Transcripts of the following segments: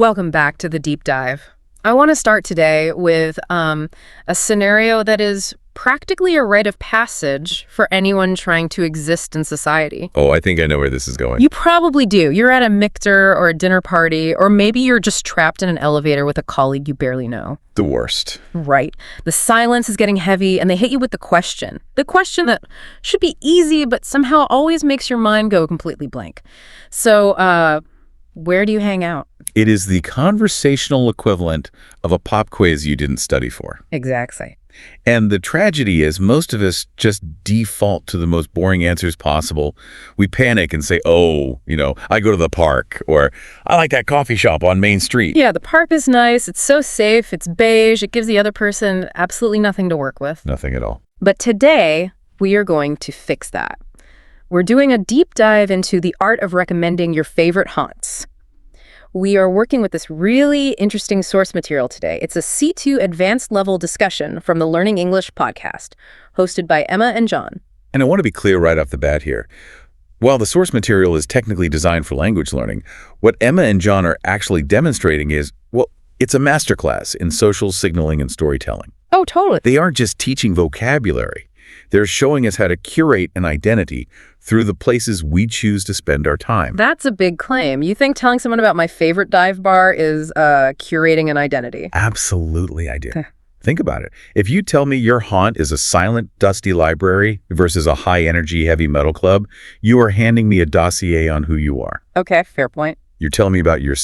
Welcome back to the deep dive. I want to start today with a scenario that is practically a rite of passage for anyone trying to exist in society. Oh, I think I know where this is going. You probably do. You're at a mictor or a dinner party, or maybe you're just trapped in an elevator with a colleague you barely know. The worst. Right. The silence is getting heavy, and they hit you with the question. The question that should be easy, but somehow always makes your mind go completely blank. So, where do you hang out? It is the conversational equivalent of a pop quiz you didn't study for. Exactly. And the tragedy is most of us just default to the most boring answers possible. We panic and say, I go to the park, or I like that coffee shop on Main Street. Yeah, the park is nice. It's so safe. It's beige. It gives the other person absolutely nothing to work with. Nothing at all. But today, we are going to fix that. We're doing a deep dive into the art of recommending your favorite haunts. We are working with this really interesting source material today. It's a C2 advanced level discussion from the Learning English podcast, hosted by Emma and John. And I want to be clear right off the bat here. While the source material is technically designed for language learning, what Emma and John are actually demonstrating is, it's a masterclass in social signaling and storytelling. Oh, totally. They aren't just teaching vocabulary. They're showing us how to curate an identity through the places we choose to spend our time. That's a big claim. You think telling someone about my favorite dive bar is curating an identity? Absolutely, I do. Think about it. If you tell me your haunt is a silent, dusty library versus a high-energy, heavy metal club, you are handing me a dossier on who you are. Okay, fair point. You're telling me about your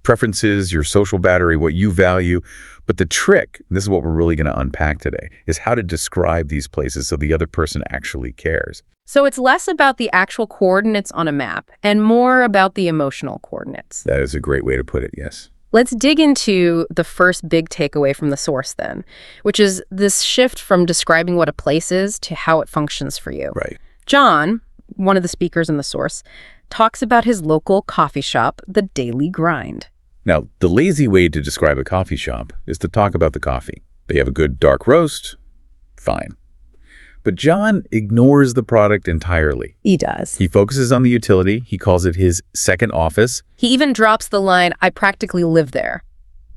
preferences, your social battery, what you value. But the trick, and this is what we're really going to unpack today, is how to describe these places so the other person actually cares. So it's less about the actual coordinates on a map and more about the emotional coordinates. That is a great way to put it, yes. Let's dig into the first big takeaway from the source then, which is this shift from describing what a place is to how it functions for you. Right. John, one of the speakers in the source, talks about his local coffee shop, The Daily Grind. Now, the lazy way to describe a coffee shop is to talk about the coffee. They have a good dark roast, fine. But John ignores the product entirely. He does. He focuses on the utility. He calls it his second office. He even drops the line, "I practically live there."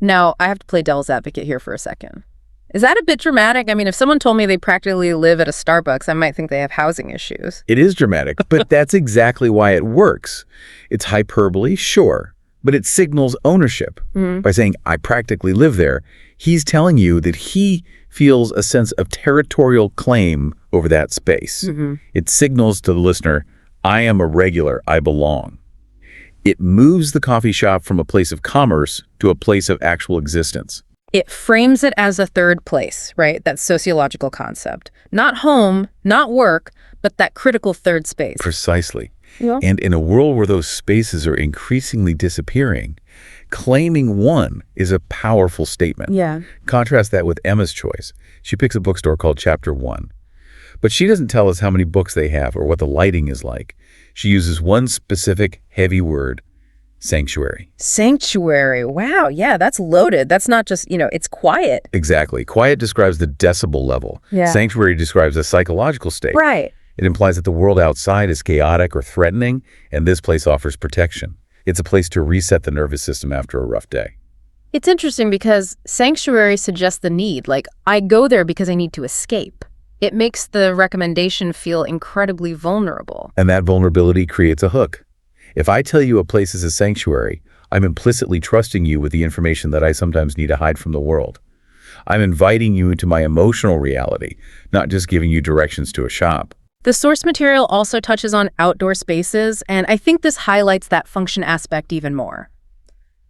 Now, I have to play devil's advocate here for a second. Is that a bit dramatic? I mean, if someone told me they practically live at a Starbucks, I might think they have housing issues. It is dramatic, but that's exactly why it works. It's hyperbole, sure, but it signals ownership. By saying, I practically live there, he's telling you that he feels a sense of territorial claim over that space. It signals to the listener, I am a regular, I belong. It moves the coffee shop from a place of commerce to a place of actual existence. It frames it as a third place, right? That sociological concept. Not home, not work, but that critical third space. Precisely. Yeah. And in a world where those spaces are increasingly disappearing, claiming one is a powerful statement. Yeah. Contrast that with Emma's choice. She picks a bookstore called Chapter 1. But she doesn't tell us how many books they have or what the lighting is like. She uses one specific heavy word, sanctuary. Sanctuary. Wow. Yeah, that's loaded. That's not just, it's quiet. Exactly. Quiet describes the decibel level. Yeah. Sanctuary describes a psychological state. Right. It implies that the world outside is chaotic or threatening, and this place offers protection. It's a place to reset the nervous system after a rough day. It's interesting because sanctuary suggests the need. Like, I go there because I need to escape. It makes the recommendation feel incredibly vulnerable. And that vulnerability creates a hook. If I tell you a place is a sanctuary, I'm implicitly trusting you with the information that I sometimes need to hide from the world. I'm inviting you into my emotional reality, not just giving you directions to a shop. The source material also touches on outdoor spaces, and I think this highlights that function aspect even more.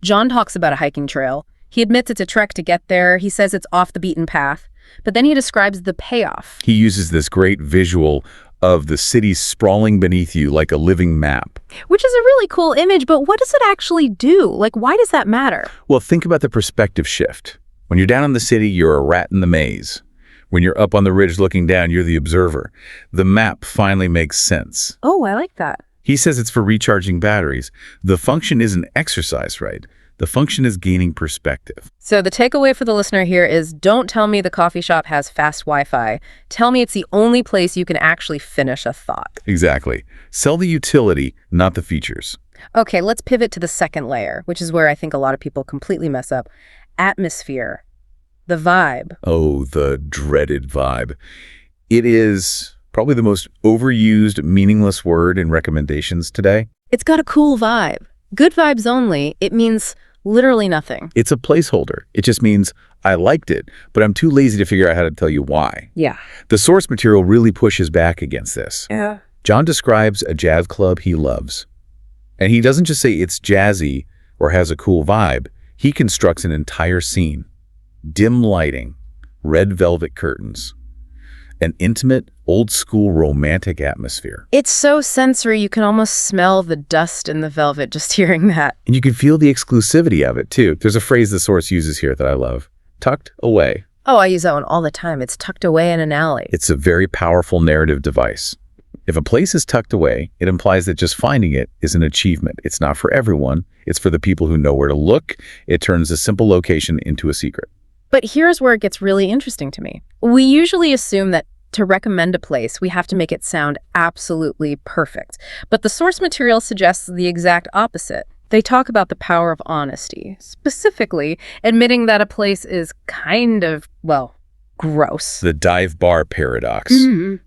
John talks about a hiking trail. He admits it's a trek to get there. He says it's off the beaten path, but then he describes the payoff. He uses this great visual of the city sprawling beneath you like a living map. Which is a really cool image, but what does it actually do? Like, why does that matter? Well, think about the perspective shift. When you're down in the city, you're a rat in the maze. When you're up on the ridge looking down, you're the observer. The map finally makes sense. Oh, I like that. He says it's for recharging batteries. The function isn't exercise, right? The function is gaining perspective. So the takeaway for the listener here is don't tell me the coffee shop has fast Wi-Fi. Tell me it's the only place you can actually finish a thought. Exactly. Sell the utility, not the features. Okay, let's pivot to the second layer, which is where I think a lot of people completely mess up. Atmosphere, the vibe. Oh, the dreaded vibe. It is probably the most overused, meaningless word in recommendations today. It's got a cool vibe. Good vibes only. It means literally nothing. It's a placeholder. It just means, I liked it, but I'm too lazy to figure out how to tell you why. Yeah. The source material really pushes back against this. Yeah. John describes a jazz club he loves. And he doesn't just say it's jazzy or has a cool vibe. He constructs an entire scene. Dim lighting, red velvet curtains, an intimate, old-school romantic atmosphere. It's so sensory, you can almost smell the dust in the velvet just hearing that. And you can feel the exclusivity of it, too. There's a phrase the source uses here that I love. Tucked away. Oh, I use that one all the time. It's tucked away in an alley. It's a very powerful narrative device. If a place is tucked away, it implies that just finding it is an achievement. It's not for everyone. It's for the people who know where to look. It turns a simple location into a secret. But here's where it gets really interesting to me. We usually assume that to recommend a place, we have to make it sound absolutely perfect. But the source material suggests the exact opposite. They talk about the power of honesty, specifically admitting that a place is kind of, well, gross. The dive bar paradox.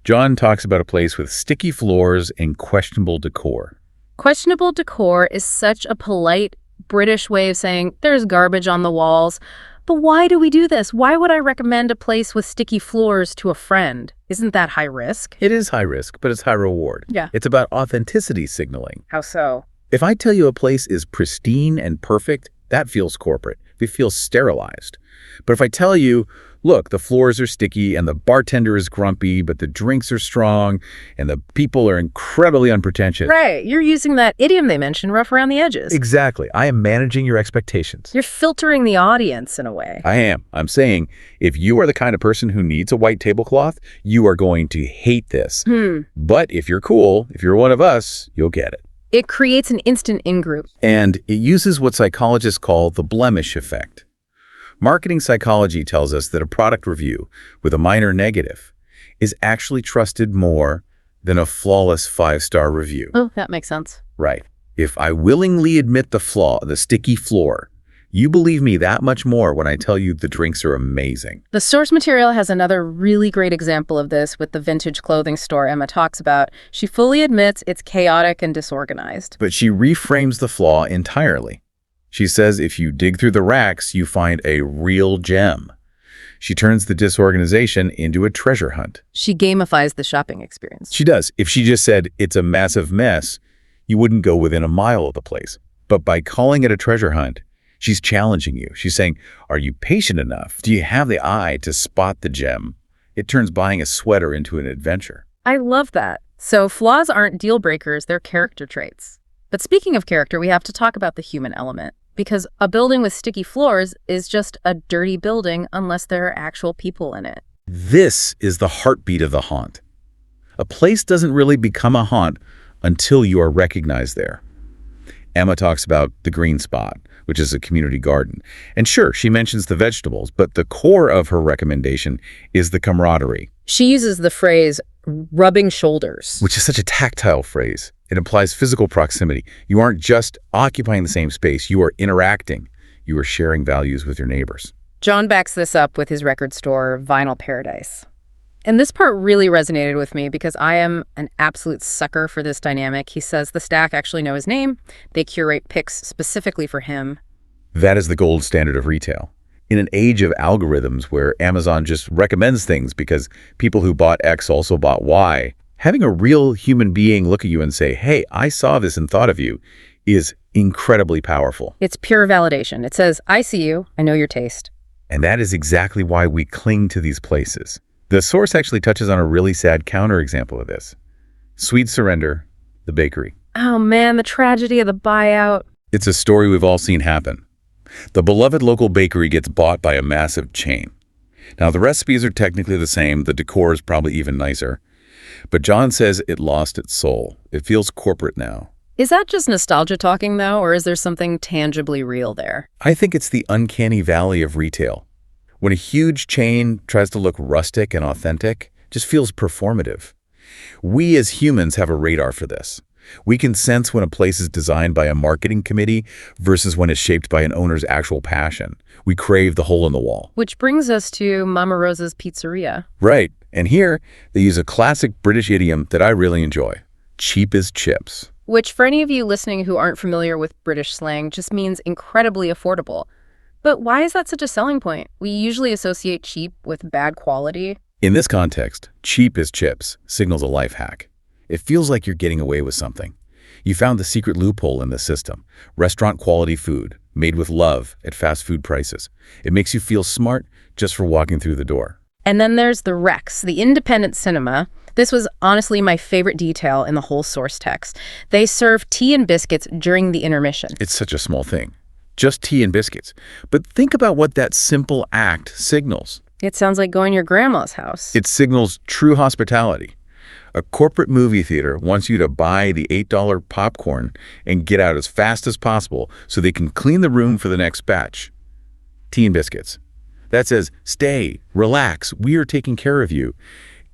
John talks about a place with sticky floors and questionable decor. Questionable decor is such a polite British way of saying there's garbage on the walls. But why do we do this? Why would I recommend a place with sticky floors to a friend? Isn't that high risk? It is high risk, but it's high reward. Yeah. It's about authenticity signaling. How so? If I tell you a place is pristine and perfect, that feels corporate. It feels sterilized. But if I tell you, look, the floors are sticky and the bartender is grumpy, but the drinks are strong and the people are incredibly unpretentious. Right. You're using that idiom they mentioned, rough around the edges. Exactly. I am managing your expectations. You're filtering the audience in a way. I am. I'm saying if you are the kind of person who needs a white tablecloth, you are going to hate this. But if you're cool, if you're one of us, you'll get it. It creates an instant in-group. And it uses what psychologists call the blemish effect. Marketing psychology tells us that a product review with a minor negative is actually trusted more than a flawless 5-star review. Oh, that makes sense. Right. If I willingly admit the flaw, the sticky floor, you believe me that much more when I tell you the drinks are amazing. The source material has another really great example of this with the vintage clothing store Emma talks about. She fully admits it's chaotic and disorganized. But she reframes the flaw entirely. She says if you dig through the racks, you find a real gem. She turns the disorganization into a treasure hunt. She gamifies the shopping experience. She does. If she just said it's a massive mess, you wouldn't go within a mile of the place. But by calling it a treasure hunt, she's challenging you. She's saying, are you patient enough? Do you have the eye to spot the gem? It turns buying a sweater into an adventure. I love that. So flaws aren't deal breakers, they're character traits. But speaking of character, we have to talk about the human element. Because a building with sticky floors is just a dirty building unless there are actual people in it. This is the heartbeat of the haunt. A place doesn't really become a haunt until you are recognized there. Emma talks about the green spot, which is a community garden. And sure, she mentions the vegetables, but the core of her recommendation is the camaraderie. She uses the phrase rubbing shoulders, which is such a tactile phrase. It implies physical proximity. You aren't just occupying the same space. You are interacting. You are sharing values with your neighbors. John backs this up with his record store, Vinyl Paradise. And this part really resonated with me because I am an absolute sucker for this dynamic. He says the staff actually know his name. They curate picks specifically for him. That is the gold standard of retail. In an age of algorithms where Amazon just recommends things because people who bought X also bought Y, having a real human being look at you and say, hey, I saw this and thought of you, is incredibly powerful. It's pure validation. It says, I see you, I know your taste. And that is exactly why we cling to these places. The source actually touches on a really sad counterexample of this. Sweet Surrender, the bakery. Oh man, the tragedy of the buyout. It's a story we've all seen happen. The beloved local bakery gets bought by a massive chain. Now, the recipes are technically the same, the decor is probably even nicer, but John says it lost its soul. It feels corporate now. Is that just nostalgia talking, though, or is there something tangibly real there? I think it's the uncanny valley of retail. When a huge chain tries to look rustic and authentic, it just feels performative. We as humans have a radar for this. We can sense when a place is designed by a marketing committee versus when it's shaped by an owner's actual passion. We crave the hole in the wall. Which brings us to Mama Rosa's Pizzeria. Right. And here, they use a classic British idiom that I really enjoy. Cheap as chips. Which, for any of you listening who aren't familiar with British slang, just means incredibly affordable. But why is that such a selling point? We usually associate cheap with bad quality. In this context, cheap as chips signals a life hack. It feels like you're getting away with something. You found the secret loophole in the system. Restaurant-quality food, made with love at fast food prices. It makes you feel smart just for walking through the door. And then there's the Rex, the independent cinema. This was honestly my favorite detail in the whole source text. They serve tea and biscuits during the intermission. It's such a small thing. Just tea and biscuits. But think about what that simple act signals. It sounds like going to your grandma's house. It signals true hospitality. A corporate movie theater wants you to buy the $8 popcorn and get out as fast as possible so they can clean the room for the next batch. Tea and biscuits. That says, stay, relax, we are taking care of you.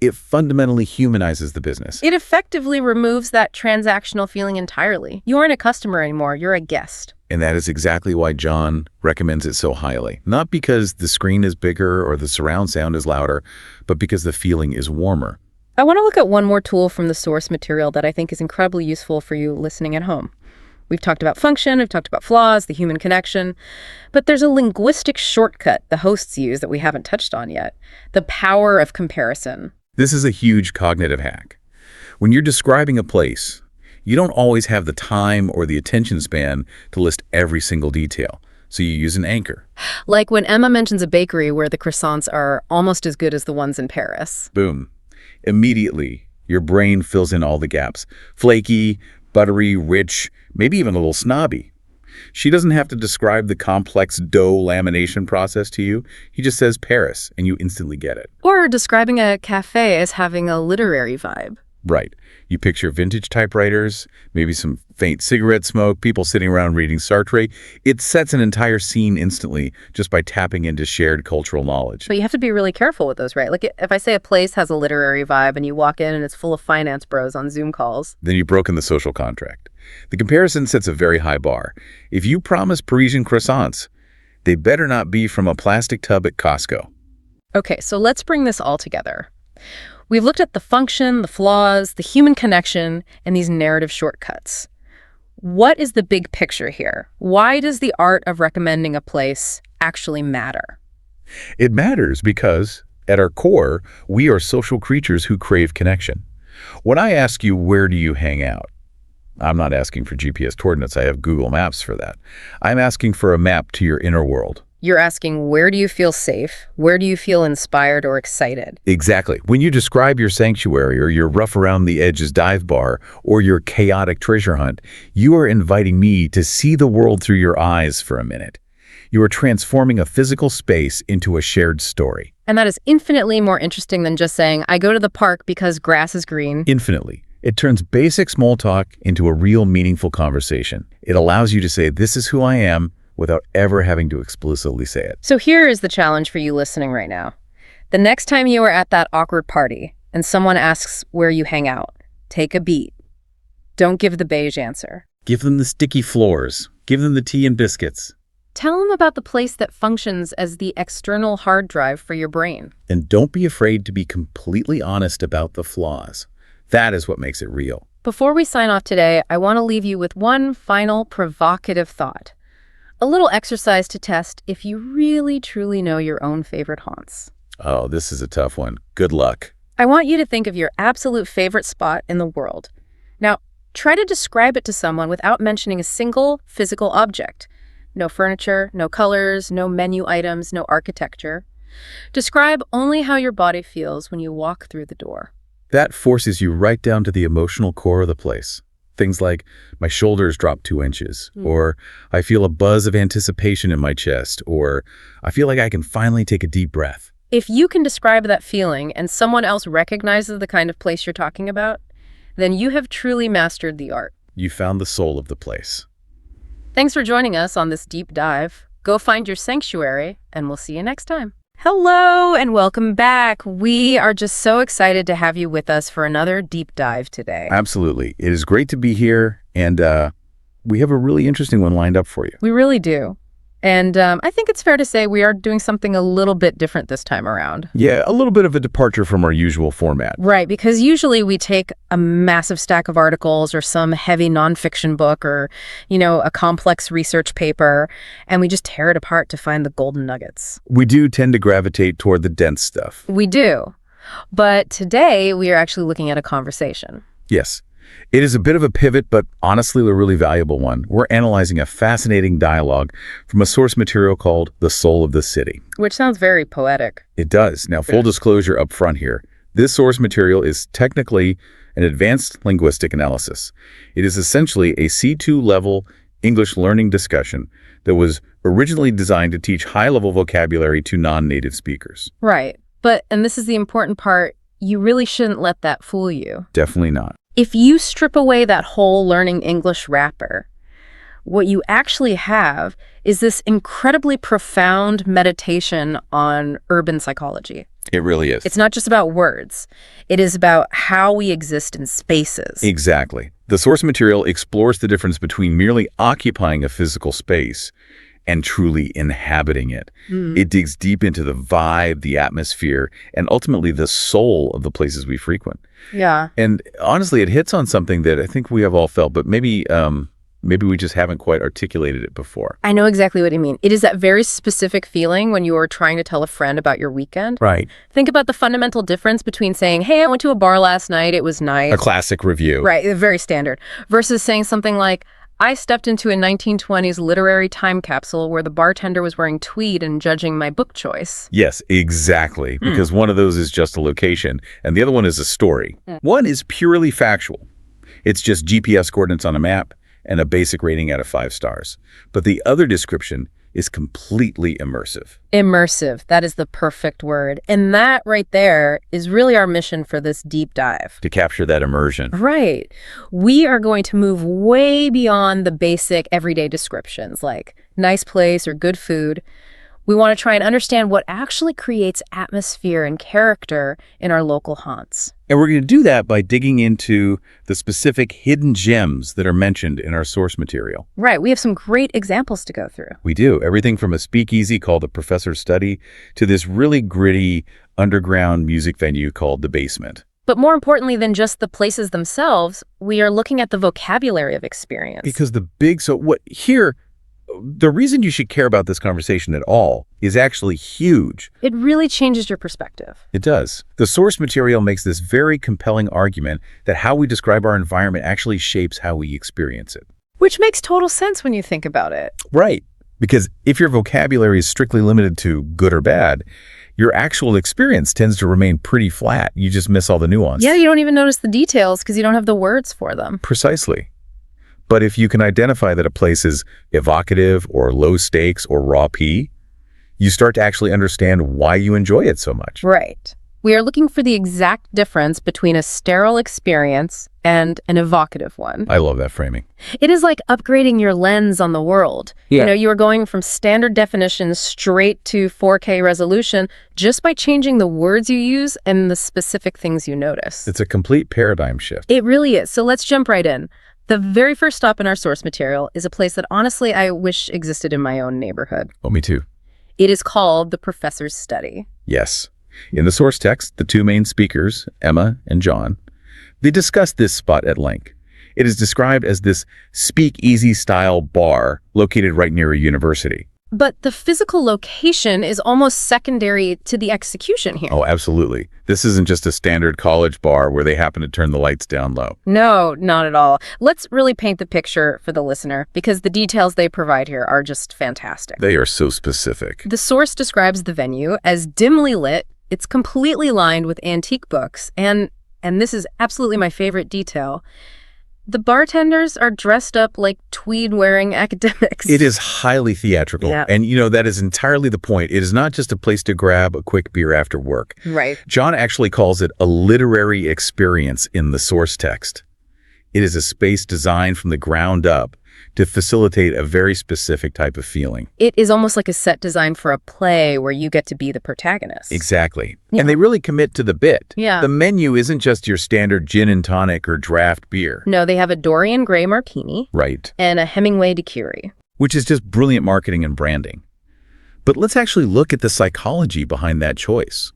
It fundamentally humanizes the business. It effectively removes that transactional feeling entirely. You aren't a customer anymore, you're a guest. And that is exactly why John recommends it so highly. Not because the screen is bigger or the surround sound is louder, but because the feeling is warmer. I want to look at one more tool from the source material that I think is incredibly useful for you listening at home. We've talked about function, we've talked about flaws, the human connection, but there's a linguistic shortcut the hosts use that we haven't touched on yet. The power of comparison. This is a huge cognitive hack. When you're describing a place, you don't always have the time or the attention span to list every single detail, so you use an anchor. Like when Emma mentions a bakery where the croissants are almost as good as the ones in Paris. Boom. Immediately, your brain fills in all the gaps. Flaky, buttery, rich, maybe even a little snobby. She doesn't have to describe the complex dough lamination process to you. He just says Paris, and you instantly get it. Or describing a cafe as having a literary vibe. Right. You picture vintage typewriters, maybe some faint cigarette smoke, people sitting around reading Sartre. It sets an entire scene instantly just by tapping into shared cultural knowledge. But you have to be really careful with those, right? Like if I say a place has a literary vibe and you walk in and it's full of finance bros on Zoom calls. Then you've broken the social contract. The comparison sets a very high bar. If you promise Parisian croissants, they better not be from a plastic tub at Costco. Okay, so let's bring this all together. We've looked at the function, the flaws, the human connection, and these narrative shortcuts. What is the big picture here? Why does the art of recommending a place actually matter? It matters because, at our core, we are social creatures who crave connection. When I ask you, where do you hang out? I'm not asking for GPS coordinates. I have Google Maps for that. I'm asking for a map to your inner world. You're asking, where do you feel safe? Where do you feel inspired or excited? Exactly. When you describe your sanctuary or your rough-around-the-edges dive bar or your chaotic treasure hunt, you are inviting me to see the world through your eyes for a minute. You are transforming a physical space into a shared story. And that is infinitely more interesting than just saying, I go to the park because grass is green. Infinitely. It turns basic small talk into a real meaningful conversation. It allows you to say, this is who I am, without ever having to explicitly say it. So here is the challenge for you listening right now. The next time you are at that awkward party and someone asks where you hang out, take a beat. Don't give the beige answer. Give them the sticky floors. Give them the tea and biscuits. Tell them about the place that functions as the external hard drive for your brain. And don't be afraid to be completely honest about the flaws. That is what makes it real. Before we sign off today, I want to leave you with one final provocative thought. A little exercise to test if you really, truly know your own favorite haunts. Oh, this is a tough one. Good luck. I want you to think of your absolute favorite spot in the world. Now, try to describe it to someone without mentioning a single physical object. No furniture, no colors, no menu items, no architecture. Describe only how your body feels when you walk through the door. That forces you right down to the emotional core of the place. Things like, my shoulders drop 2 inches, or I feel a buzz of anticipation in my chest, or I feel like I can finally take a deep breath. If you can describe that feeling and someone else recognizes the kind of place you're talking about, then you have truly mastered the art. You found the soul of the place. Thanks for joining us on this deep dive. Go find your sanctuary, and we'll see you next time. Hello and welcome back. We are just so excited to have you with us for another deep dive today. Absolutely. It is great to be here, and we have a really interesting one lined up for you. We really do. And I think it's fair to say we are doing something a little bit different this time around. Yeah, a little bit of a departure from our usual format. Right, because usually we take a massive stack of articles or some heavy nonfiction book or, a complex research paper, and we just tear it apart to find the golden nuggets. We do tend to gravitate toward the dense stuff. We do. But today we are actually looking at a conversation. Yes. It is a bit of a pivot, but honestly a really valuable one. We're analyzing a fascinating dialogue from a source material called The Soul of the City. Which sounds very poetic. It does. Now, full disclosure up front here. This source material is technically an advanced linguistic analysis. It is essentially a C2 level English learning discussion that was originally designed to teach high-level vocabulary to non-native speakers. Right. But, and this is the important part, you really shouldn't let that fool you. Definitely not. If you strip away that whole learning English wrapper, what you actually have is this incredibly profound meditation on urban psychology. It really is. It's not just about words. It is about how we exist in spaces. Exactly. The source material explores the difference between merely occupying a physical space and truly inhabiting it. It digs deep into the vibe, the atmosphere, and ultimately the soul of the places we frequent. Yeah. And honestly, it hits on something that I think we have all felt, but maybe we just haven't quite articulated it before. I know exactly what you mean. It is that very specific feeling when you are trying to tell a friend about your weekend. Right. Think about the fundamental difference between saying, hey, I went to a bar last night, it was nice. A classic review. Right, very standard. Versus saying something like, I stepped into a 1920s literary time capsule where the bartender was wearing tweed and judging my book choice. Yes, exactly. Because one of those is just a location, and the other one is a story. One is purely factual. It's just GPS coordinates on a map and a basic rating out of 5 stars. But the other description is completely immersive. Immersive, that is the perfect word. And that right there is really our mission for this deep dive. To capture that immersion. Right. We are going to move way beyond the basic everyday descriptions like nice place or good food. We want to try and understand what actually creates atmosphere and character in our local haunts. And we're going to do that by digging into the specific hidden gems that are mentioned in our source material. Right. We have some great examples to go through. We do. Everything from a speakeasy called the Professor's Study to this really gritty underground music venue called the Basement. But more importantly than just the places themselves, we are looking at the vocabulary of experience. Because the reason you should care about this conversation at all is actually huge. It really changes your perspective. It does. The source material makes this very compelling argument that how we describe our environment actually shapes how we experience it. Which makes total sense when you think about it. Right. Because if your vocabulary is strictly limited to good or bad, your actual experience tends to remain pretty flat. You just miss all the nuance. Yeah, you don't even notice the details because you don't have the words for them. Precisely. But if you can identify that a place is evocative or low stakes or raw P, you start to actually understand why you enjoy it so much. Right. We are looking for the exact difference between a sterile experience and an evocative one. I love that framing. It is like upgrading your lens on the world. Yeah. You are going from standard definition straight to 4K resolution just by changing the words you use and the specific things you notice. It's a complete paradigm shift. It really is. So let's jump right in. The very first stop in our source material is a place that honestly I wish existed in my own neighborhood. Oh, me too. It is called the Professor's Study. Yes. In the source text, the 2 main speakers, Emma and John, they discuss this spot at length. It is described as this speakeasy-style bar located right near a university. But the physical location is almost secondary to the execution here. Oh, absolutely. This isn't just a standard college bar where they happen to turn the lights down low. No, not at all. Let's really paint the picture for the listener because the details they provide here are just fantastic. They are so specific. The source describes the venue as dimly lit. It's completely lined with antique books. And this is absolutely my favorite detail. The bartenders are dressed up like tweed-wearing academics. It is highly theatrical. Yeah. And, that is entirely the point. It is not just a place to grab a quick beer after work. Right. John actually calls it a literary experience in the source text. It is a space designed from the ground up to facilitate a very specific type of feeling. It is almost like a set designed for a play where you get to be the protagonist. Exactly. Yeah. And they really commit to the bit. Yeah. The menu isn't just your standard gin and tonic or draft beer. No, they have a Dorian Gray martini. Right. And a Hemingway daiquiri. Which is just brilliant marketing and branding. But let's actually look at the psychology behind that choice.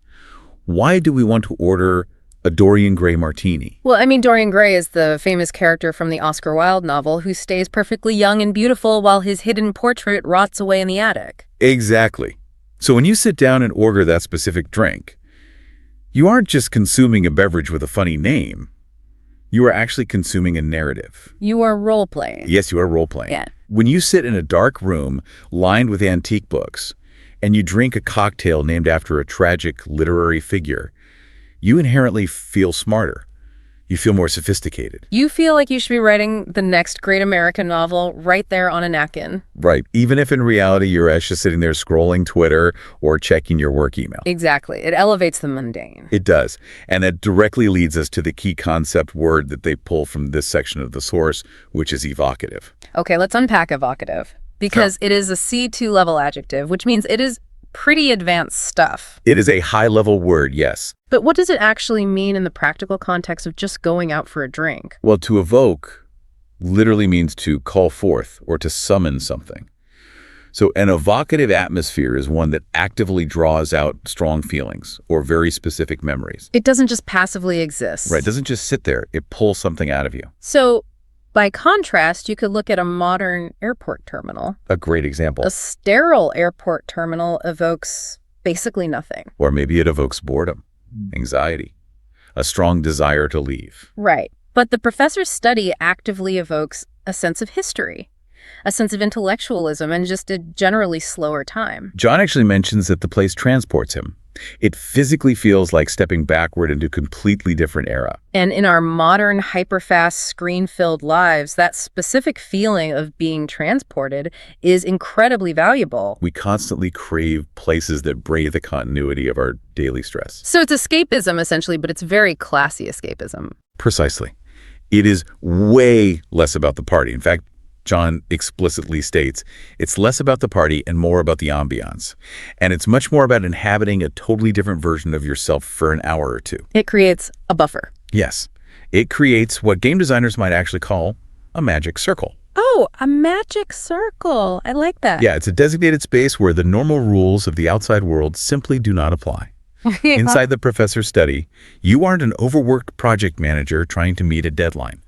Why do we want to order a Dorian Gray martini? Well, I mean, Dorian Gray is the famous character from the Oscar Wilde novel who stays perfectly young and beautiful while his hidden portrait rots away in the attic. Exactly. So when you sit down and order that specific drink, you aren't just consuming a beverage with a funny name. You are actually consuming a narrative. You are role-playing. Yes, you are role-playing. Yeah. When you sit in a dark room lined with antique books and you drink a cocktail named after a tragic literary figure, you inherently feel smarter. You feel more sophisticated. You feel like you should be writing the next great American novel right there on a napkin. Right. Even if in reality you're just sitting there scrolling Twitter or checking your work email. Exactly. It elevates the mundane. It does. And that directly leads us to the key concept word that they pull from this section of the source, which is evocative. Okay, let's unpack evocative. Because it is a C2 level adjective, which means it is pretty advanced stuff. It is a high-level word, yes. But what does it actually mean in the practical context of just going out for a drink? Well, to evoke literally means to call forth or to summon something. So an evocative atmosphere is one that actively draws out strong feelings or very specific memories. It doesn't just passively exist. Right, it doesn't just sit there. It pulls something out of you. So, by contrast, you could look at a modern airport terminal. A great example. A sterile airport terminal evokes basically nothing. Or maybe it evokes boredom, anxiety, a strong desire to leave. Right. But the professor's study actively evokes a sense of history, a sense of intellectualism, and just a generally slower time. John actually mentions that the place transports him. It physically feels like stepping backward into a completely different era. And in our modern, hyper-fast, screen-filled lives, that specific feeling of being transported is incredibly valuable. We constantly crave places that break the continuity of our daily stress. So it's escapism, essentially, but it's very classy escapism. Precisely. It is way less about the party. In fact, John explicitly states, it's less about the party and more about the ambiance. And it's much more about inhabiting a totally different version of yourself for an hour or two. It creates a buffer. Yes. It creates what game designers might actually call a magic circle. Oh, a magic circle. I like that. Yeah, it's a designated space where the normal rules of the outside world simply do not apply. Inside the professor's study, you aren't an overworked project manager trying to meet a deadline.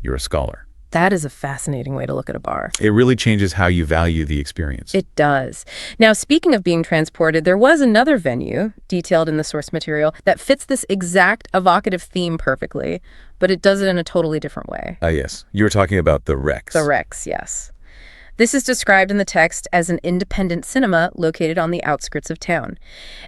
You're a scholar. That is a fascinating way to look at a bar. It really changes how you value the experience. It does. Now, speaking of being transported, there was another venue, detailed in the source material, that fits this exact evocative theme perfectly, but it does it in a totally different way. Yes. You were talking about the Rex. The Rex, yes. This is described in the text as an independent cinema located on the outskirts of town.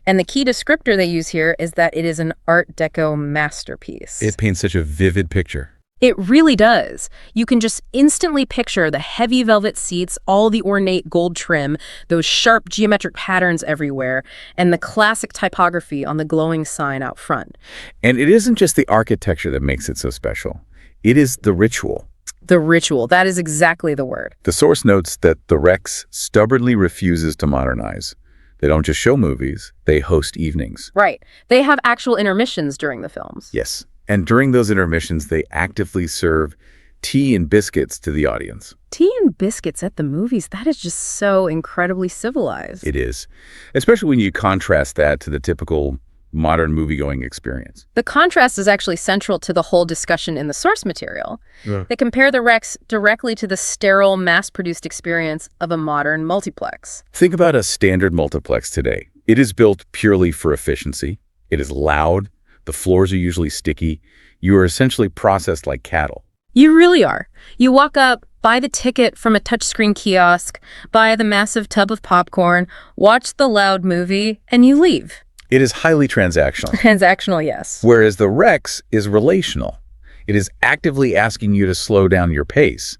And the key descriptor they use here is that it is an Art Deco masterpiece. It paints such a vivid picture. It really does. You can just instantly picture the heavy velvet seats, all the ornate gold trim, those sharp geometric patterns everywhere, and the classic typography on the glowing sign out front. And it isn't just the architecture that makes it so special. It is the ritual. The ritual. That is exactly the word. The source notes that the Rex stubbornly refuses to modernize. They don't just show movies, they host evenings. Right. They have actual intermissions during the films. Yes. And during those intermissions, they actively serve tea and biscuits to the audience. Tea and biscuits at the movies, that is just so incredibly civilized. It is. Especially when you contrast that to the typical modern movie-going experience. The contrast is actually central to the whole discussion in the source material. Yeah. They compare the Rex directly to the sterile, mass-produced experience of a modern multiplex. Think about a standard multiplex today. It is built purely for efficiency. It is loud. The floors are usually sticky. You are essentially processed like cattle. You really are. You walk up, buy the ticket from a touchscreen kiosk, buy the massive tub of popcorn, watch the loud movie, and you leave. It is highly transactional. Transactional, yes. Whereas the Rex is relational. It is actively asking you to slow down your pace.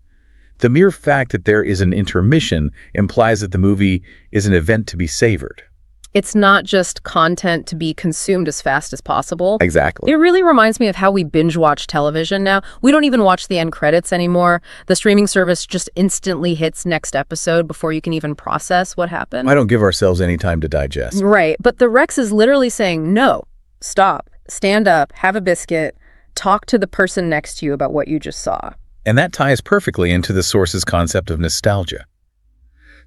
The mere fact that there is an intermission implies that the movie is an event to be savored. It's not just content to be consumed as fast as possible. Exactly. It really reminds me of how we binge watch television now. We don't even watch the end credits anymore. The streaming service just instantly hits next episode before you can even process what happened. I don't give ourselves any time to digest. Right. But the Rex is literally saying, no, stop, stand up, have a biscuit, talk to the person next to you about what you just saw. And that ties perfectly into the source's concept of nostalgia.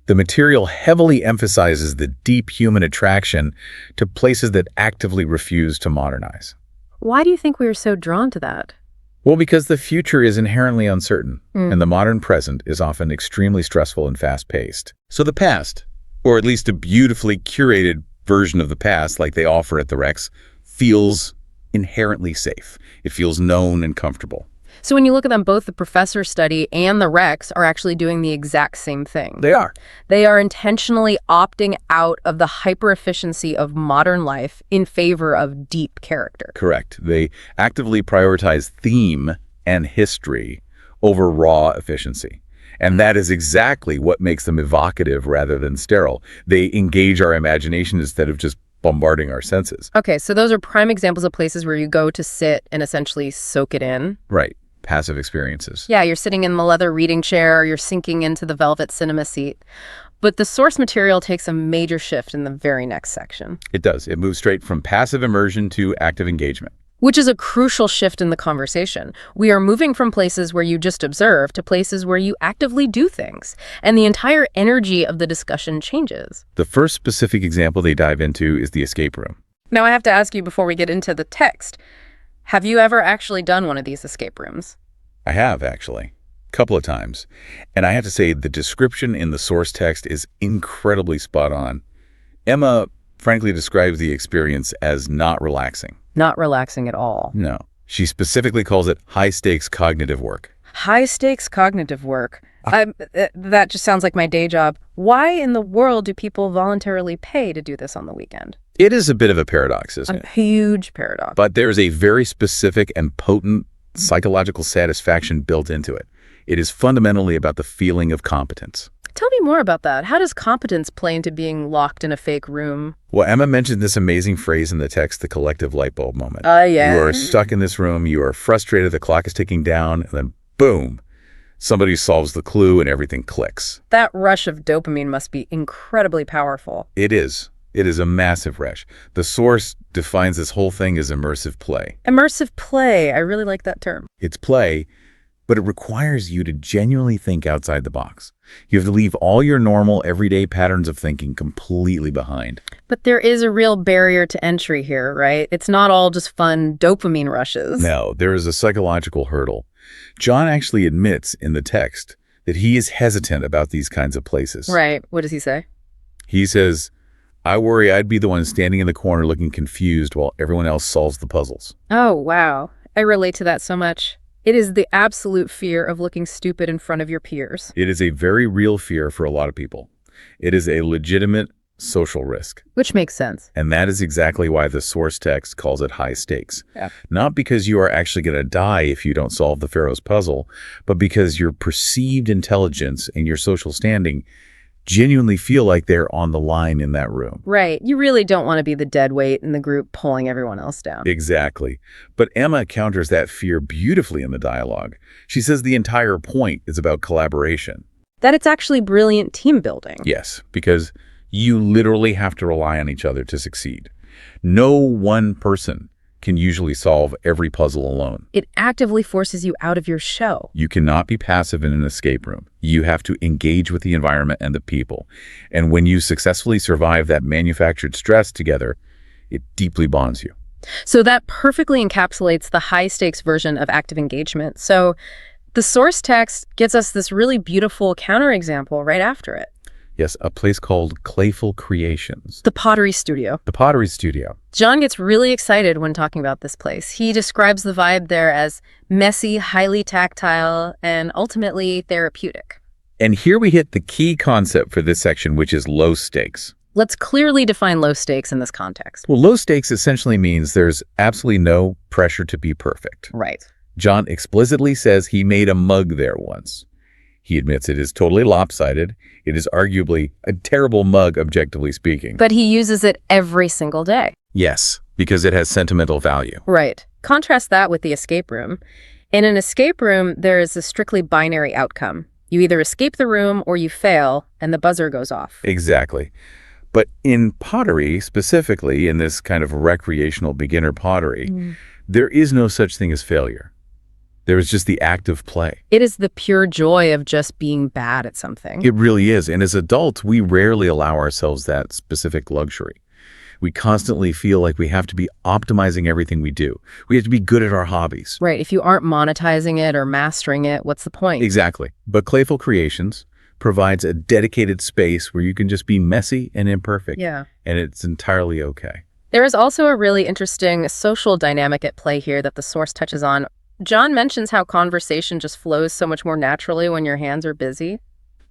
The material heavily emphasizes the deep human attraction to places that actively refuse to modernize. Why do you think we are so drawn to that? Well, because the future is inherently uncertain, and the modern present is often extremely stressful and fast-paced. So the past, or at least a beautifully curated version of the past like they offer at the Rex, feels inherently safe. It feels known and comfortable. So when you look at them, both the Professor study and the Rex are actually doing the exact same thing. They are. They are intentionally opting out of the hyper-efficiency of modern life in favor of deep character. Correct. They actively prioritize theme and history over raw efficiency. And that is exactly what makes them evocative rather than sterile. They engage our imagination instead of just bombarding our senses. Okay, so those are prime examples of places where you go to sit and essentially soak it in. Right. Passive experiences. Yeah, you're sitting in the leather reading chair, or you're sinking into the velvet cinema seat. But the source material takes a major shift in the very next section. It does. It moves straight from passive immersion to active engagement. Which is a crucial shift in the conversation. We are moving from places where you just observe to places where you actively do things. And the entire energy of the discussion changes. The first specific example they dive into is the escape room. Now I have to ask you before we get into the text, have you ever actually done one of these escape rooms? I have, actually. A couple of times. And I have to say, the description in the source text is incredibly spot on. Emma frankly describes the experience as not relaxing. Not relaxing at all. No. She specifically calls it high-stakes cognitive work. High-stakes cognitive work. That just sounds like my day job. Why in the world do people voluntarily pay to do this on the weekend? It is a bit of a paradox, isn't it? A huge paradox. But there's a very specific and potent psychological satisfaction built into it. It is fundamentally about the feeling of competence. Tell me more about that. How does competence play into being locked in a fake room? Well, Emma mentioned this amazing phrase in the text, the collective light bulb moment. Yeah. You are stuck in this room, you are frustrated, the clock is ticking down, and then boom, somebody solves the clue and everything clicks. That rush of dopamine must be incredibly powerful. It is. It is a massive rush. The source defines this whole thing as immersive play. Immersive play. I really like that term. It's play, but it requires you to genuinely think outside the box. You have to leave all your normal, everyday patterns of thinking completely behind. But there is a real barrier to entry here, right? It's not all just fun dopamine rushes. No, there is a psychological hurdle. John actually admits in the text that he is hesitant about these kinds of places. Right. What does he say? He says, I worry I'd be the one standing in the corner looking confused while everyone else solves the puzzles. Oh, wow. I relate to that so much. It is the absolute fear of looking stupid in front of your peers. It is a very real fear for a lot of people. It is a legitimate social risk. Which makes sense. And that is exactly why the source text calls it high stakes. Yeah. Not because you are actually going to die if you don't solve the Pharaoh's puzzle, but because your perceived intelligence and your social standing genuinely feel like they're on the line in that room. Right. You really don't want to be the dead weight in the group pulling everyone else down. Exactly. But Emma counters that fear beautifully in the dialogue. She says the entire point is about collaboration. That it's actually brilliant team building. Yes, because you literally have to rely on each other to succeed. No one person can usually solve every puzzle alone. It actively forces you out of your shell. You cannot be passive in an escape room. You have to engage with the environment and the people. And when you successfully survive that manufactured stress together, it deeply bonds you. So that perfectly encapsulates the high-stakes version of active engagement. So the source text gets us this really beautiful counterexample right after it. Yes, a place called Clayful Creations. The Pottery Studio. The Pottery Studio. John gets really excited when talking about this place. He describes the vibe there as messy, highly tactile, and ultimately therapeutic. And here we hit the key concept for this section, which is low stakes. Let's clearly define low stakes in this context. Well, low stakes essentially means there's absolutely no pressure to be perfect. Right. John explicitly says he made a mug there once. He admits it is totally lopsided. It is arguably a terrible mug, objectively speaking. But he uses it every single day. Yes, because it has sentimental value. Right. Contrast that with the escape room. In an escape room, there is a strictly binary outcome. You either escape the room or you fail, and the buzzer goes off. Exactly. But in pottery, specifically in this kind of recreational beginner pottery, there is no such thing as failure. There is just the act of play. It is the pure joy of just being bad at something. It really is. And as adults, we rarely allow ourselves that specific luxury. We constantly feel like we have to be optimizing everything we do. We have to be good at our hobbies. Right. If you aren't monetizing it or mastering it, what's the point? Exactly. But Playful Creations provides a dedicated space where you can just be messy and imperfect. Yeah. And it's entirely okay. There is also a really interesting social dynamic at play here that the source touches on. John mentions how conversation just flows so much more naturally when your hands are busy.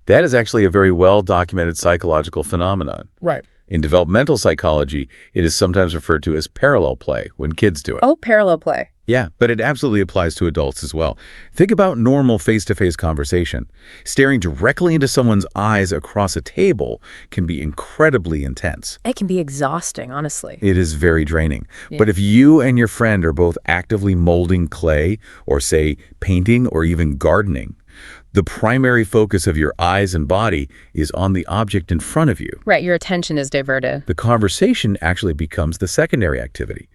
That is actually a very well-documented psychological phenomenon. Right. In developmental psychology, it is sometimes referred to as parallel play when kids do it. Oh, parallel play. Yeah, but it absolutely applies to adults as well. Think about normal face-to-face conversation. Staring directly into someone's eyes across a table can be incredibly intense. It can be exhausting, honestly. It is very draining. Yeah. But if you and your friend are both actively molding clay or, say, painting or even gardening, the primary focus of your eyes and body is on the object in front of you. Right, your attention is diverted. The conversation actually becomes the secondary activity.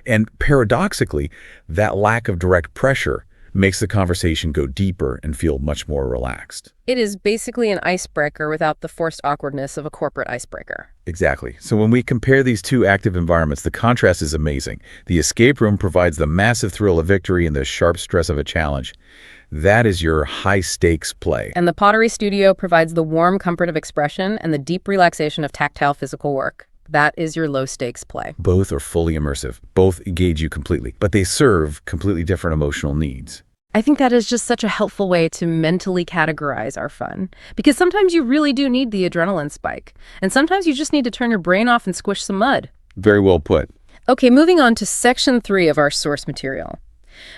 And paradoxically, that lack of direct pressure makes the conversation go deeper and feel much more relaxed. It is basically an icebreaker without the forced awkwardness of a corporate icebreaker. Exactly. So when we compare these two active environments, the contrast is amazing. The escape room provides the massive thrill of victory and the sharp stress of a challenge. That is your high-stakes play. And the pottery studio provides the warm comfort of expression and the deep relaxation of tactile physical work. That is your low-stakes play. Both are fully immersive. Both engage you completely, but they serve completely different emotional needs. I think that is just such a helpful way to mentally categorize our fun. Because sometimes you really do need the adrenaline spike. And sometimes you just need to turn your brain off and squish some mud. Very well put. Okay, moving on to section 3 of our source material.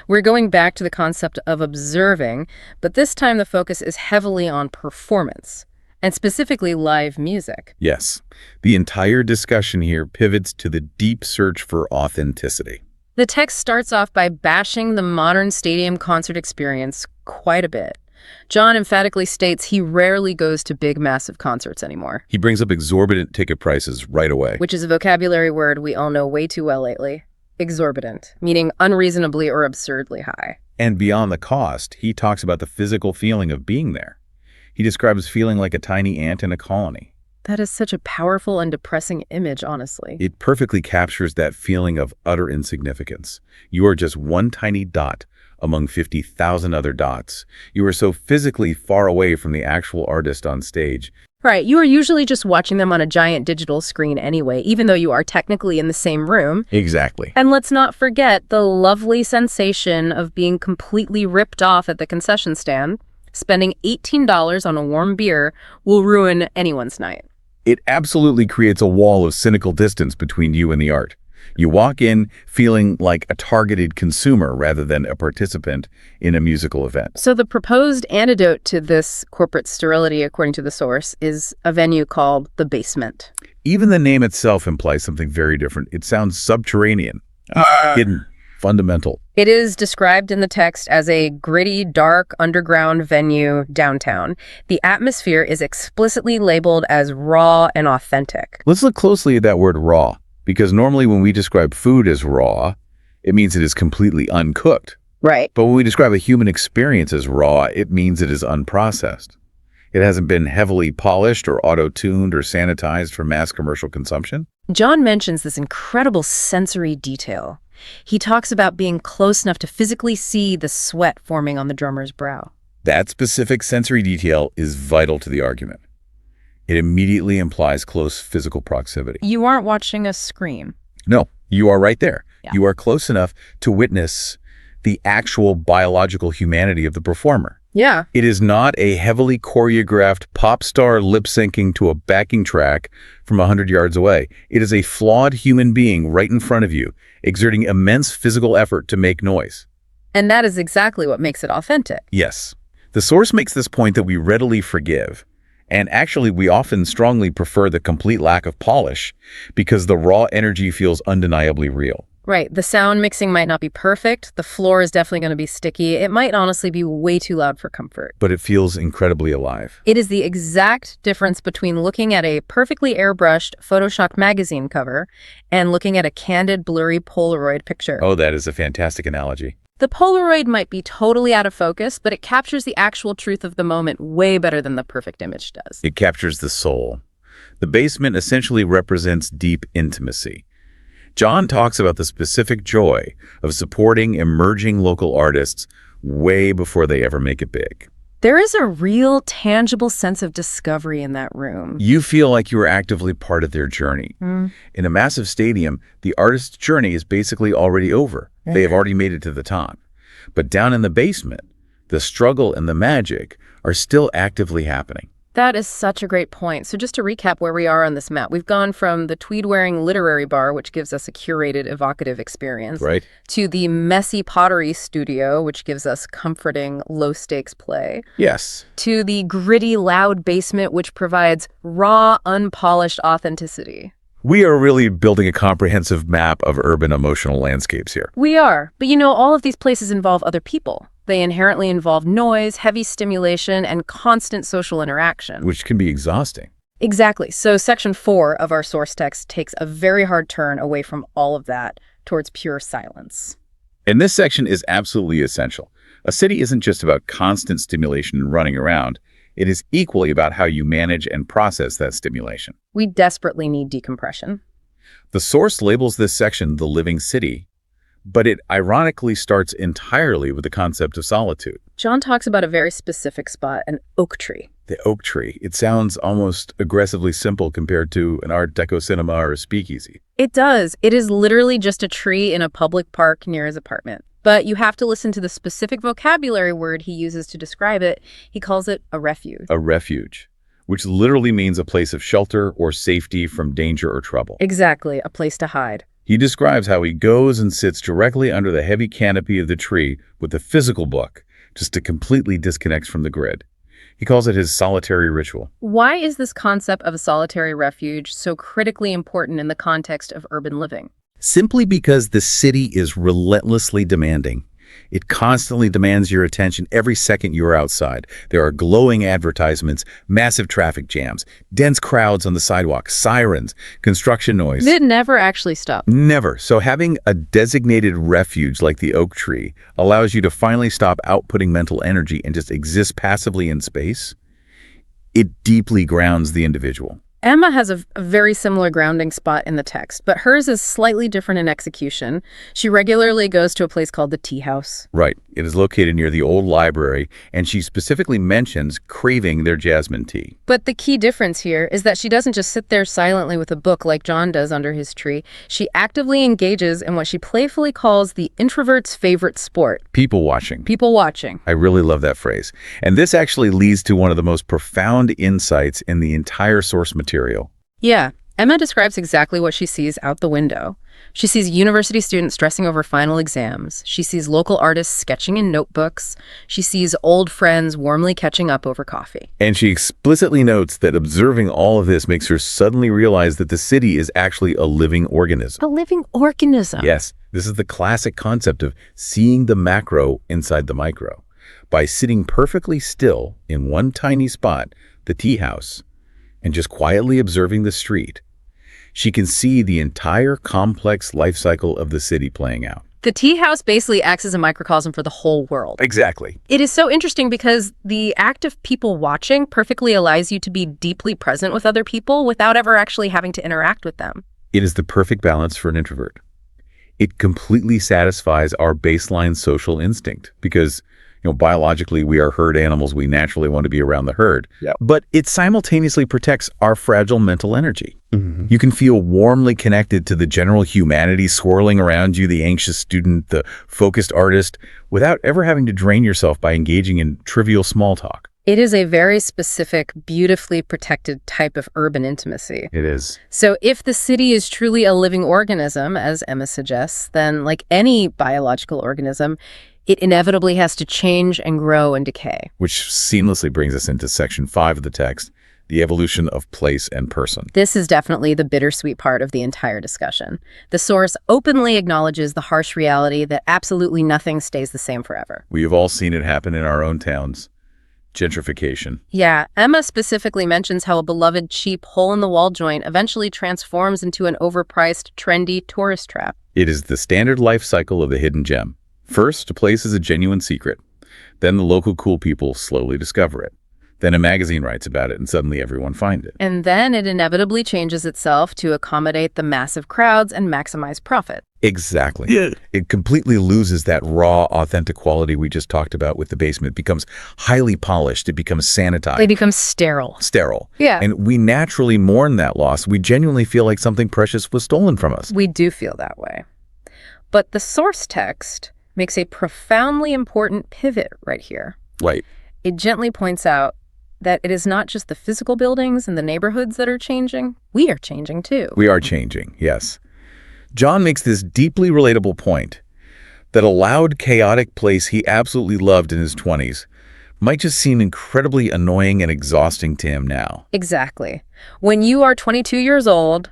We're going back to the concept of observing, but this time the focus is heavily on performance, and specifically live music. Yes. The entire discussion here pivots to the deep search for authenticity. The text starts off by bashing the modern stadium concert experience quite a bit. John emphatically states he rarely goes to big, massive concerts anymore. He brings up exorbitant ticket prices right away. Which is a vocabulary word we all know way too well lately. Exorbitant, meaning unreasonably or absurdly high. And beyond the cost, he talks about the physical feeling of being there. He describes feeling like a tiny ant in a colony. That is such a powerful and depressing image, honestly. It perfectly captures that feeling of utter insignificance. You are just one tiny dot among 50,000 other dots. You are so physically far away from the actual artist on stage. Right, you are usually just watching them on a giant digital screen anyway, even though you are technically in the same room. Exactly. And let's not forget the lovely sensation of being completely ripped off at the concession stand. Spending $18 on a warm beer will ruin anyone's night. It absolutely creates a wall of cynical distance between you and the art. You walk in feeling like a targeted consumer rather than a participant in a musical event. So the proposed antidote to this corporate sterility, according to the source, is a venue called the basement. Even the name itself implies something very different. It sounds subterranean, hidden, fundamental. It is described in the text as a gritty, dark, underground venue downtown. The atmosphere is explicitly labeled as raw and authentic. Let's look closely at that word raw, because normally when we describe food as raw, it means it is completely uncooked. Right. But when we describe a human experience as raw, it means it is unprocessed. It hasn't been heavily polished or auto-tuned or sanitized for mass commercial consumption. John mentions this incredible sensory detail. He talks about being close enough to physically see the sweat forming on the drummer's brow. That specific sensory detail is vital to the argument. It immediately implies close physical proximity. You aren't watching us scream. No, you are right there. Yeah. You are close enough to witness the actual biological humanity of the performer. Yeah. It is not a heavily choreographed pop star lip-syncing to a backing track from 100 yards away. It is a flawed human being right in front of you, exerting immense physical effort to make noise. And that is exactly what makes it authentic. Yes. The source makes this point that we readily forgive. And actually, we often strongly prefer the complete lack of polish because the raw energy feels undeniably real. Right. The sound mixing might not be perfect. The floor is definitely going to be sticky. It might honestly be way too loud for comfort. But it feels incredibly alive. It is the exact difference between looking at a perfectly airbrushed Photoshop magazine cover and looking at a candid, blurry Polaroid picture. Oh, that is a fantastic analogy. The Polaroid might be totally out of focus, but it captures the actual truth of the moment way better than the perfect image does. It captures the soul. The basement essentially represents deep intimacy. John talks about the specific joy of supporting emerging local artists way before they ever make it big. There is a real, tangible sense of discovery in that room. You feel like you are actively part of their journey. In a massive stadium, the artist's journey is basically already over. They have already made it to the top. But down in the basement, the struggle and the magic are still actively happening. That is such a great point. So just to recap where we are on this map, we've gone from the tweed-wearing literary bar, which gives us a curated, evocative experience, Right. to the messy pottery studio, which gives us comforting, low-stakes play, Yes. to the gritty, loud basement, which provides raw, unpolished authenticity. We are really building a comprehensive map of urban emotional landscapes here. We are. But all of these places involve other people. They inherently involve noise, heavy stimulation, and constant social interaction. Which can be exhausting. Exactly. So section 4 of our source text takes a very hard turn away from all of that towards pure silence. And this section is absolutely essential. A city isn't just about constant stimulation and running around. It is equally about how you manage and process that stimulation. We desperately need decompression. The source labels this section the living city, but it ironically starts entirely with the concept of solitude. John talks about a very specific spot, an oak tree. The oak tree. It sounds almost aggressively simple compared to an Art Deco cinema or a speakeasy. It does. It is literally just a tree in a public park near his apartment. But you have to listen to the specific vocabulary word he uses to describe it. He calls it a refuge. A refuge, which literally means a place of shelter or safety from danger or trouble. Exactly, a place to hide. He describes how he goes and sits directly under the heavy canopy of the tree with a physical book, just to completely disconnect from the grid. He calls it his solitary ritual. Why is this concept of a solitary refuge so critically important in the context of urban living? Simply because the city is relentlessly demanding. It constantly demands your attention every second you're outside. There are glowing advertisements, massive traffic jams, dense crowds on the sidewalk, sirens, construction noise. It never actually stops. Never. So having a designated refuge like the oak tree allows you to finally stop outputting mental energy and just exist passively in space. It deeply grounds the individual. Emma has a very similar grounding spot in the text, but hers is slightly different in execution. She regularly goes to a place called the Tea House. Right. It is located near the old library, and she specifically mentions craving their jasmine tea. But the key difference here is that she doesn't just sit there silently with a book like John does under his tree. She actively engages in what she playfully calls the introvert's favorite sport. People watching. People watching. I really love that phrase. And this actually leads to one of the most profound insights in the entire source material. Yeah, Emma describes exactly what she sees out the window. She sees university students stressing over final exams. She sees local artists sketching in notebooks. She sees old friends warmly catching up over coffee. And she explicitly notes that observing all of this makes her suddenly realize that the city is actually a living organism. A living organism. Yes, this is the classic concept of seeing the macro inside the micro. By sitting perfectly still in one tiny spot, the tea house, and just quietly observing the street, she can see the entire complex life cycle of the city playing out. The tea house basically acts as a microcosm for the whole world. Exactly. It is so interesting because the act of people watching perfectly allows you to be deeply present with other people without ever actually having to interact with them. It is the perfect balance for an introvert. It completely satisfies our baseline social instinct because biologically, we are herd animals. We naturally want to be around the herd. Yep. But it simultaneously protects our fragile mental energy. Mm-hmm. You can feel warmly connected to the general humanity swirling around you, the anxious student, the focused artist, without ever having to drain yourself by engaging in trivial small talk. It is a very specific, beautifully protected type of urban intimacy. It is. So if the city is truly a living organism, as Emma suggests, then like any biological organism, It inevitably has to change and grow and decay. Which seamlessly brings us into section 5 of the text, the evolution of place and person. This is definitely the bittersweet part of the entire discussion. The source openly acknowledges the harsh reality that absolutely nothing stays the same forever. We have all seen it happen in our own towns. Gentrification. Yeah, Emma specifically mentions how a beloved cheap hole-in-the-wall joint eventually transforms into an overpriced, trendy tourist trap. It is the standard life cycle of the hidden gem. First, a place is a genuine secret. Then the local cool people slowly discover it. Then a magazine writes about it, and suddenly everyone finds it. And then it inevitably changes itself to accommodate the massive crowds and maximize profit. Exactly. Yeah. It completely loses that raw, authentic quality we just talked about with the basement. It becomes highly polished. It becomes sanitized. They become sterile. Sterile. Yeah. And we naturally mourn that loss. We genuinely feel like something precious was stolen from us. We do feel that way. But the source text makes a profoundly important pivot right here. Right. It gently points out that it is not just the physical buildings and the neighborhoods that are changing. We are changing too. We are changing, yes. John makes this deeply relatable point that a loud, chaotic place he absolutely loved in his 20s might just seem incredibly annoying and exhausting to him now. Exactly. When you are 22 years old,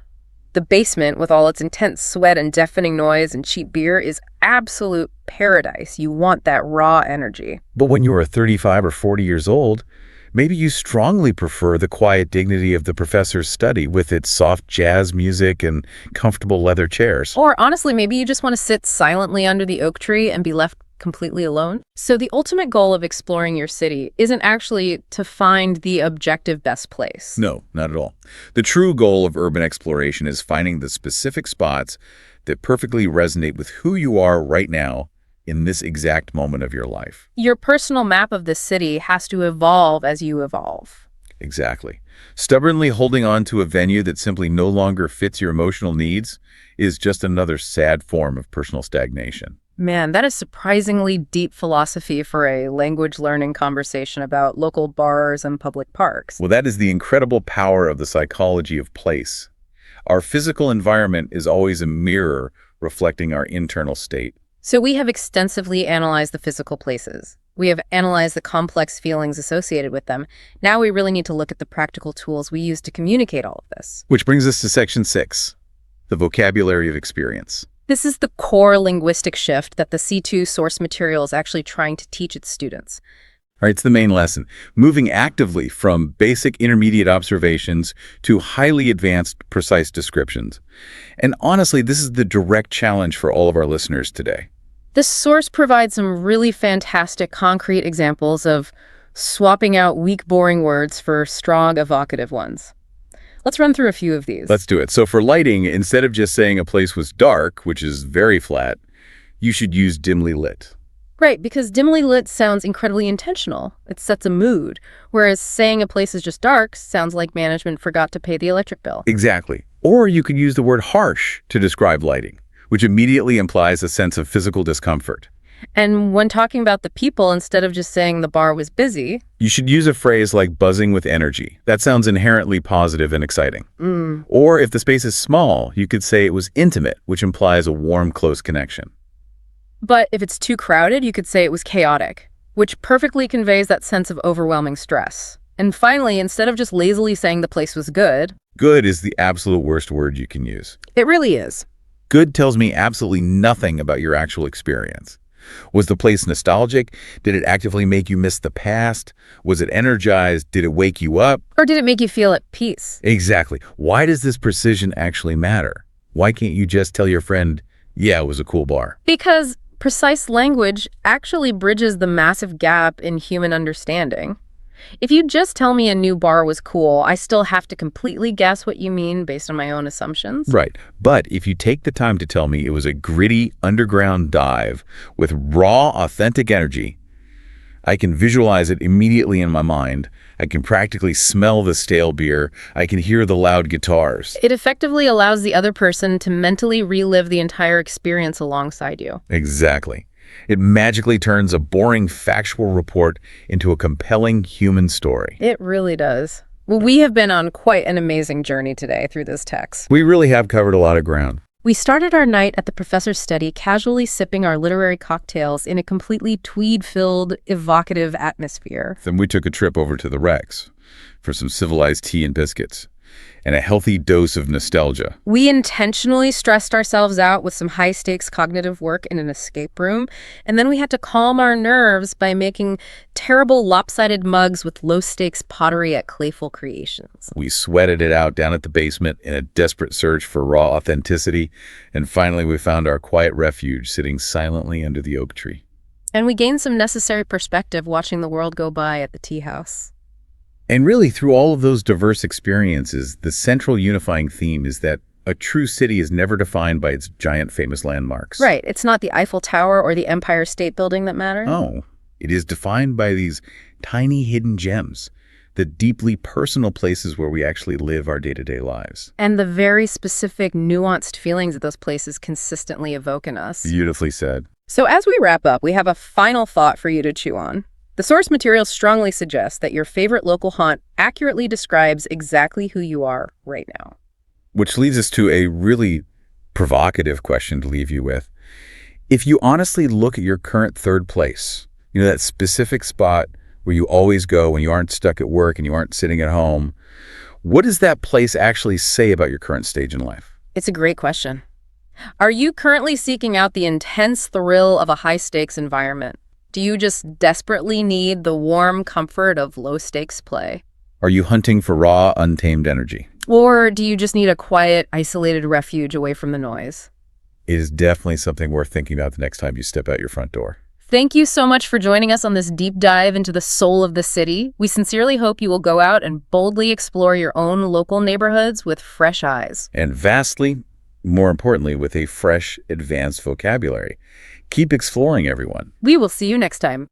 the basement, with all its intense sweat and deafening noise and cheap beer, is absolute paradise. You want that raw energy. But when you are 35 or 40 years old, maybe you strongly prefer the quiet dignity of the professor's study with its soft jazz music and comfortable leather chairs. Or honestly, maybe you just want to sit silently under the oak tree and be left completely alone. So the ultimate goal of exploring your city isn't actually to find the objective best place. No, not at all. The true goal of urban exploration is finding the specific spots that perfectly resonate with who you are right now in this exact moment of your life. Your personal map of the city has to evolve as you evolve. Exactly. Stubbornly holding on to a venue that simply no longer fits your emotional needs is just another sad form of personal stagnation. Man, that is surprisingly deep philosophy for a language learning conversation about local bars and public parks. Well, that is the incredible power of the psychology of place. Our physical environment is always a mirror reflecting our internal state. So we have extensively analyzed the physical places. We have analyzed the complex feelings associated with them. Now we really need to look at the practical tools we use to communicate all of this. Which brings us to section 6, the vocabulary of experience. This is the core linguistic shift that the C2 source material is actually trying to teach its students. All right, it's the main lesson, moving actively from basic intermediate observations to highly advanced, precise descriptions. And honestly, this is the direct challenge for all of our listeners today. This source provides some really fantastic concrete examples of swapping out weak, boring words for strong, evocative ones. Let's run through a few of these. Let's do it. So for lighting, instead of just saying a place was dark, which is very flat, you should use dimly lit. Right, because dimly lit sounds incredibly intentional. It sets a mood, whereas saying a place is just dark sounds like management forgot to pay the electric bill. Exactly. Or you could use the word harsh to describe lighting, which immediately implies a sense of physical discomfort. And when talking about the people, instead of just saying the bar was busy, you should use a phrase like buzzing with energy. That sounds inherently positive and exciting. Or if the space is small, you could say it was intimate, which implies a warm, close connection. But if it's too crowded, you could say it was chaotic, which perfectly conveys that sense of overwhelming stress. And finally, instead of just lazily saying the place was good... Good is the absolute worst word you can use. It really is. Good tells me absolutely nothing about your actual experience. Was the place nostalgic? Did it actively make you miss the past? Was it energized? Did it wake you up? Or did it make you feel at peace? Exactly. Why does this precision actually matter? Why can't you just tell your friend, yeah, it was a cool bar? Because precise language actually bridges the massive gap in human understanding. If you just tell me a new bar was cool, I still have to completely guess what you mean based on my own assumptions. Right. But if you take the time to tell me it was a gritty underground dive with raw, authentic energy, I can visualize it immediately in my mind. I can practically smell the stale beer. I can hear the loud guitars. It effectively allows the other person to mentally relive the entire experience alongside you. Exactly. It magically turns a boring factual report into a compelling human story. It really does. Well, we have been on quite an amazing journey today through this text. We really have covered a lot of ground. We started our night at the professor's study, casually sipping our literary cocktails in a completely tweed-filled, evocative atmosphere. Then we took a trip over to the Rex for some civilized tea and biscuits and a healthy dose of nostalgia. We intentionally stressed ourselves out with some high-stakes cognitive work in an escape room, and then we had to calm our nerves by making terrible lopsided mugs with low-stakes pottery at Clayful Creations. We sweated it out down at the basement in a desperate search for raw authenticity, and finally we found our quiet refuge sitting silently under the oak tree. And we gained some necessary perspective watching the world go by at the tea house. And really, through all of those diverse experiences, the central unifying theme is that a true city is never defined by its giant famous landmarks. Right. It's not the Eiffel Tower or the Empire State Building that matter. No. It is defined by these tiny hidden gems, the deeply personal places where we actually live our day-to-day lives. And the very specific, nuanced feelings that those places consistently evoke in us. Beautifully said. So as we wrap up, we have a final thought for you to chew on. The source material strongly suggests that your favorite local haunt accurately describes exactly who you are right now. Which leads us to a really provocative question to leave you with. If you honestly look at your current third place, that specific spot where you always go when you aren't stuck at work and you aren't sitting at home, what does that place actually say about your current stage in life? It's a great question. Are you currently seeking out the intense thrill of a high-stakes environment? Do you just desperately need the warm comfort of low-stakes play? Are you hunting for raw, untamed energy? Or do you just need a quiet, isolated refuge away from the noise? It is definitely something worth thinking about the next time you step out your front door. Thank you so much for joining us on this deep dive into the soul of the city. We sincerely hope you will go out and boldly explore your own local neighborhoods with fresh eyes. And vastly, more importantly, with a fresh, advanced vocabulary. Keep exploring, everyone. We will see you next time.